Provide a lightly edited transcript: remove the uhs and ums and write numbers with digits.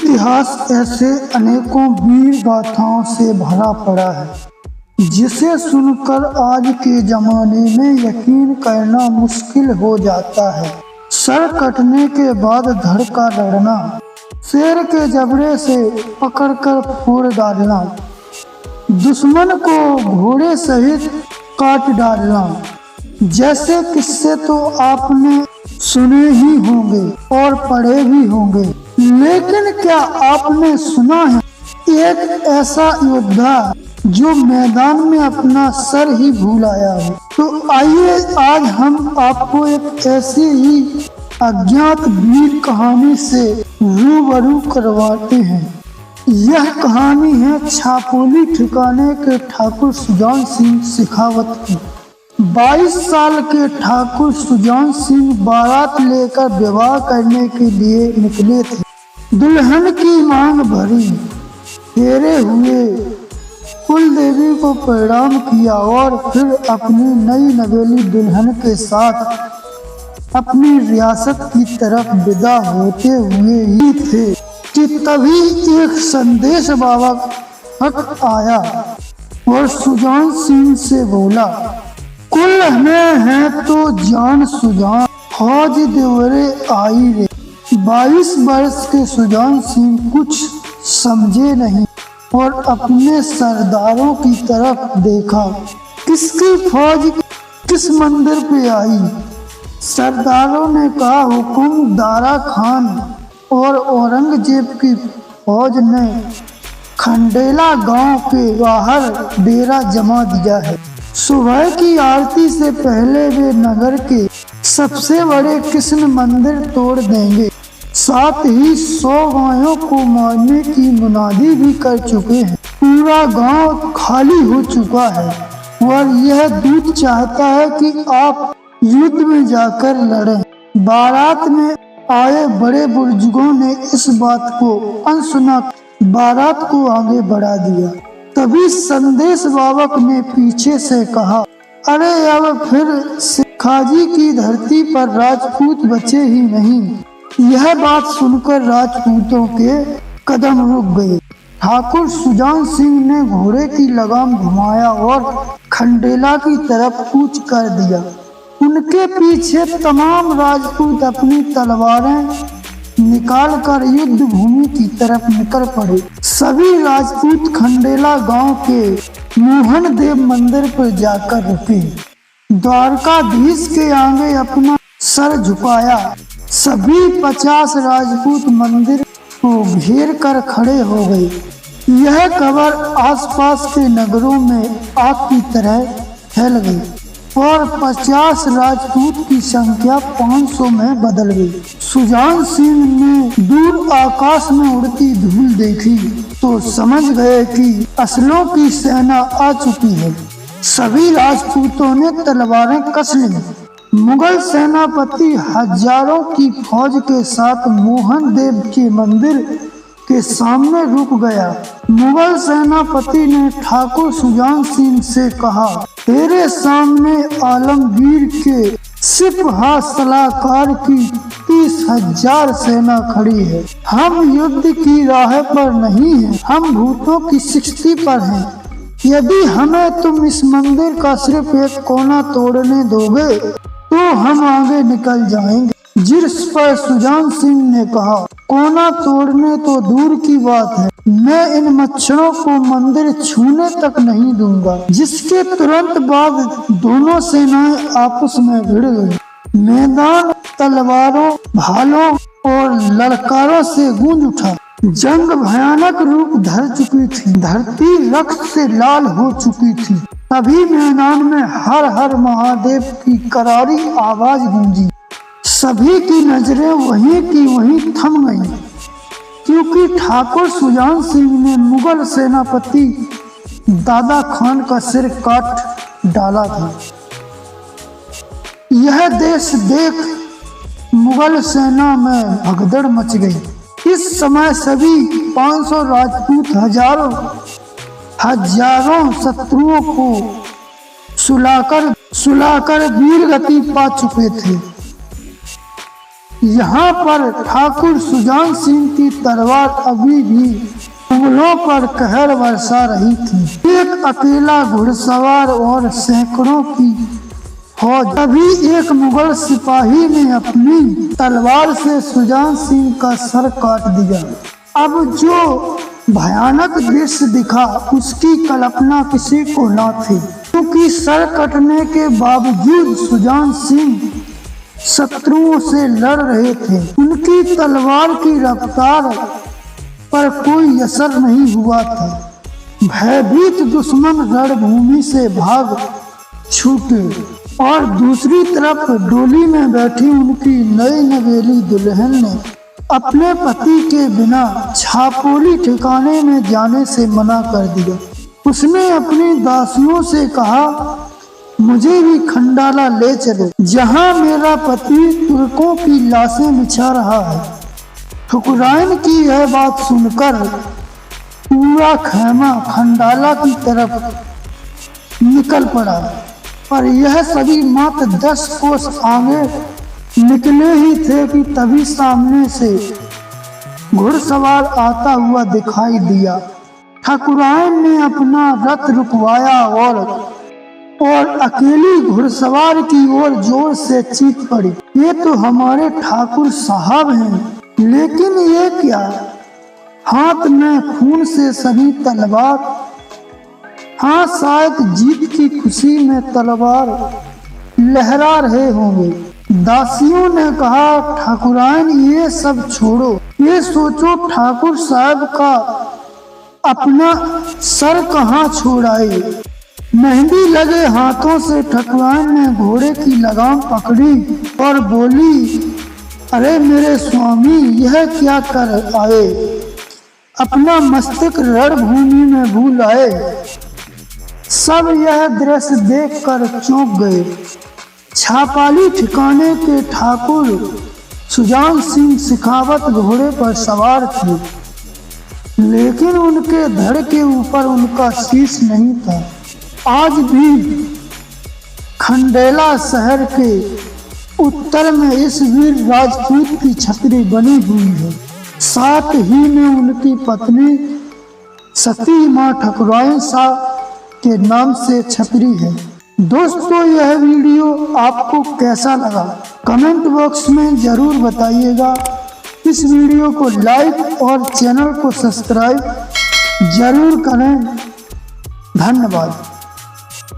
इतिहास ऐसे अनेकों वीर गाथाओं से भरा पड़ा है जिसे सुनकर आज के जमाने में यकीन करना मुश्किल हो जाता है। सर कटने के बाद धड़ का लड़ना, शेर के जबड़े से पकड़कर फोड़ डालना, दुश्मन को घोड़े सहित काट डालना जैसे किस्से तो आपने सुने ही होंगे और पढ़े भी होंगे, लेकिन क्या आपने सुना है एक ऐसा योद्धा जो मैदान में अपना सर ही भूल आया हो? तो आइए आज हम आपको एक ऐसी ही अज्ञात वीर कहानी से रूबरू करवाते हैं। यह कहानी है छापोली ठिकाने के ठाकुर सुजान सिंह शेखावत की। 22 साल के ठाकुर सुजान सिंह बारात लेकर विवाह करने के लिए निकले थे। दुल्हन की मांग भरी, फेरे हुए, कुल देवी को प्रणाम किया और फिर अपनी नई नवेली दुल्हन के साथ अपनी रियासत की तरफ विदा होते हुए ही थे कि तभी एक संदेश बाबा हक आया और सुजान सिंह से बोला, कुल में है तो जान सुजान, फौज देवरे आई रे। 22 वर्ष के सुजान सिंह कुछ समझे नहीं और अपने सरदारों की तरफ देखा। किसकी फौज किस मंदिर पे आई? सरदारों ने कहा, हुकुम दारा खान और औरंगजेब की फौज ने खंडेला गांव के बाहर डेरा जमा दिया है। सुबह की आरती से पहले वे नगर के सबसे बड़े कृष्ण मंदिर तोड़ देंगे। साथ ही 100 गायों को मारने की मुनादी भी कर चुके हैं। पूरा गांव खाली हो चुका है और यह दूत चाहता है कि आप युद्ध में जाकर लड़ें। बारात में आए बड़े बुजुर्गों ने इस बात को अनसुना बारात को आगे बढ़ा दिया। तभी संदेश बाबक ने पीछे से कहा, अरे अब फिर सिखाजी की धरती पर राजपूत बचे ही नहीं। यह बात सुनकर राजपूतों के कदम रुक गए। ठाकुर सुजान सिंह ने घोड़े की लगाम घुमाया और खंडेला की तरफ कूच कर दिया। उनके पीछे तमाम राजपूत अपनी तलवारें निकालकर युद्ध भूमि की तरफ निकल पड़े। सभी राजपूत खंडेला गांव के मोहन देव मंदिर पर जाकर रुके। द्वारकाधीश के आगे अपना सर झुकाया। सभी 50 राजपूत मंदिर को घेर कर खड़े हो गए। यह खबर आसपास के नगरों में आग की तरह फैल गई और 50 राजपूत की संख्या 500 में बदल गई। सुजान सिंह ने दूर आकाश में उड़ती धूल देखी तो समझ गए कि असलों की सेना आ चुकी है। सभी राजपूतों ने तलवारें कस ली। मुगल सेनापति हजारों की फौज के साथ मोहन देव के मंदिर के सामने रुक गया। मुगल सेनापति ने ठाकुर सुजान सिंह से कहा, तेरे सामने आलमगीर के सिपहा सलाहकार की 30,000 सेना खड़ी है। हम युद्ध की राह पर नहीं हैं, हम भूतों की शिक्ति पर हैं। यदि हमें तुम इस मंदिर का सिर्फ एक कोना तोड़ने दोगे तो हम आगे निकल जाएंगे। जिस पर सुजान सिंह ने कहा, कोना तोड़ने तो दूर की बात है, मैं इन मच्छरों को मंदिर छूने तक नहीं दूंगा। जिसके तुरंत बाद दोनों सेनाएं आपस में भिड़ गई। मैदान तलवारों, भालों और ललकारों से गूंज उठा। जंग भयानक रूप धर चुकी थी। धरती रक्त से लाल हो चुकी थी। तभी मैदान में हर हर महादेव की करारी आवाज गूंजी। सभी की नजरें वहीं की वहीं थम गईं, क्योंकि ठाकुर सुजान सिंह ने मुगल सेनापति दादा खान का सिर काट डाला था। यह देश देख मुगल सेना में भगदड़ मच गई। इस समय सभी 500 राजपूत हजारों शत्रुओं को सुलाकर वीर गति पा चुके थे। यहाँ पर ठाकुर सुजान सिंह की तलवार अभी भी मुगलों पर कहर बरसा रही थी। एक अकेला घुड़सवार और सैकड़ों की फौज। तभी एक मुगल सिपाही ने अपनी तलवार से सुजान सिंह का सर काट दिया। अब जो भयानक दृश्य दिखा उसकी कल्पना किसी को न थी, क्योंकि सर कटने के बावजूद सुजान सिंह शत्रुओं से लड़ रहे थे। उनकी तलवार की रफ्तार पर कोई असर नहीं हुआ था। भयभीत दुश्मन रणभूमि से भाग छूटे और दूसरी तरफ डोली में बैठी उनकी नई नवेली दुल्हन ने अपने पति के बिना छापोली ठिकाने में जाने से मना कर दिया। उसने अपनी दासियों से कहा, मुझे भी खंडाला ले चलो, जहां मेरा पति तुर्कों की लाशें बिछा रहा है। ठकुराइन की यह बात सुनकर पूरा खैमा खंडाला की तरफ निकल पड़ा, पर यह सभी मात्र 10 कोस आगे निकले ही थे कि तभी सामने से घुड़सवार आता हुआ दिखाई दिया। ठाकुराइन ने अपना रथ रुकवाया और अकेली घुड़सवार की ओर जोर से चीख पड़ी, ये तो हमारे ठाकुर साहब हैं, लेकिन ये क्या? हाथ में खून से सनी तलवार। हाँ, शायद जीत की खुशी में तलवार लहरा रहे होंगे। दासियों ने कहा, ठाकुराइन ये सब छोड़ो, ये सोचो ठाकुर साहब का अपना सर कहाँ छोड़ाए। मेहंदी लगे हाथों से ठाकुराइन ने घोड़े की लगाम पकड़ी और बोली, अरे मेरे स्वामी, यह क्या कर आए? अपना मस्तक रणभूमि में भूल आए। सब यह दृश्य देखकर चौंक गए। छापाली ठिकाने के ठाकुर सुजान सिंह सिखावत घोड़े पर सवार थे, लेकिन उनके धड़ के ऊपर उनका शीश नहीं था। आज भी खंडेला शहर के उत्तर में इस वीर राजपूत की छतरी बनी हुई है। साथ ही में उनकी पत्नी सती माँ ठकुराइन शाह के नाम से छतरी है। दोस्तों, यह वीडियो आपको कैसा लगा कमेंट बॉक्स में जरूर बताइएगा। इस वीडियो को लाइक और चैनल को सब्सक्राइब जरूर करें। धन्यवाद।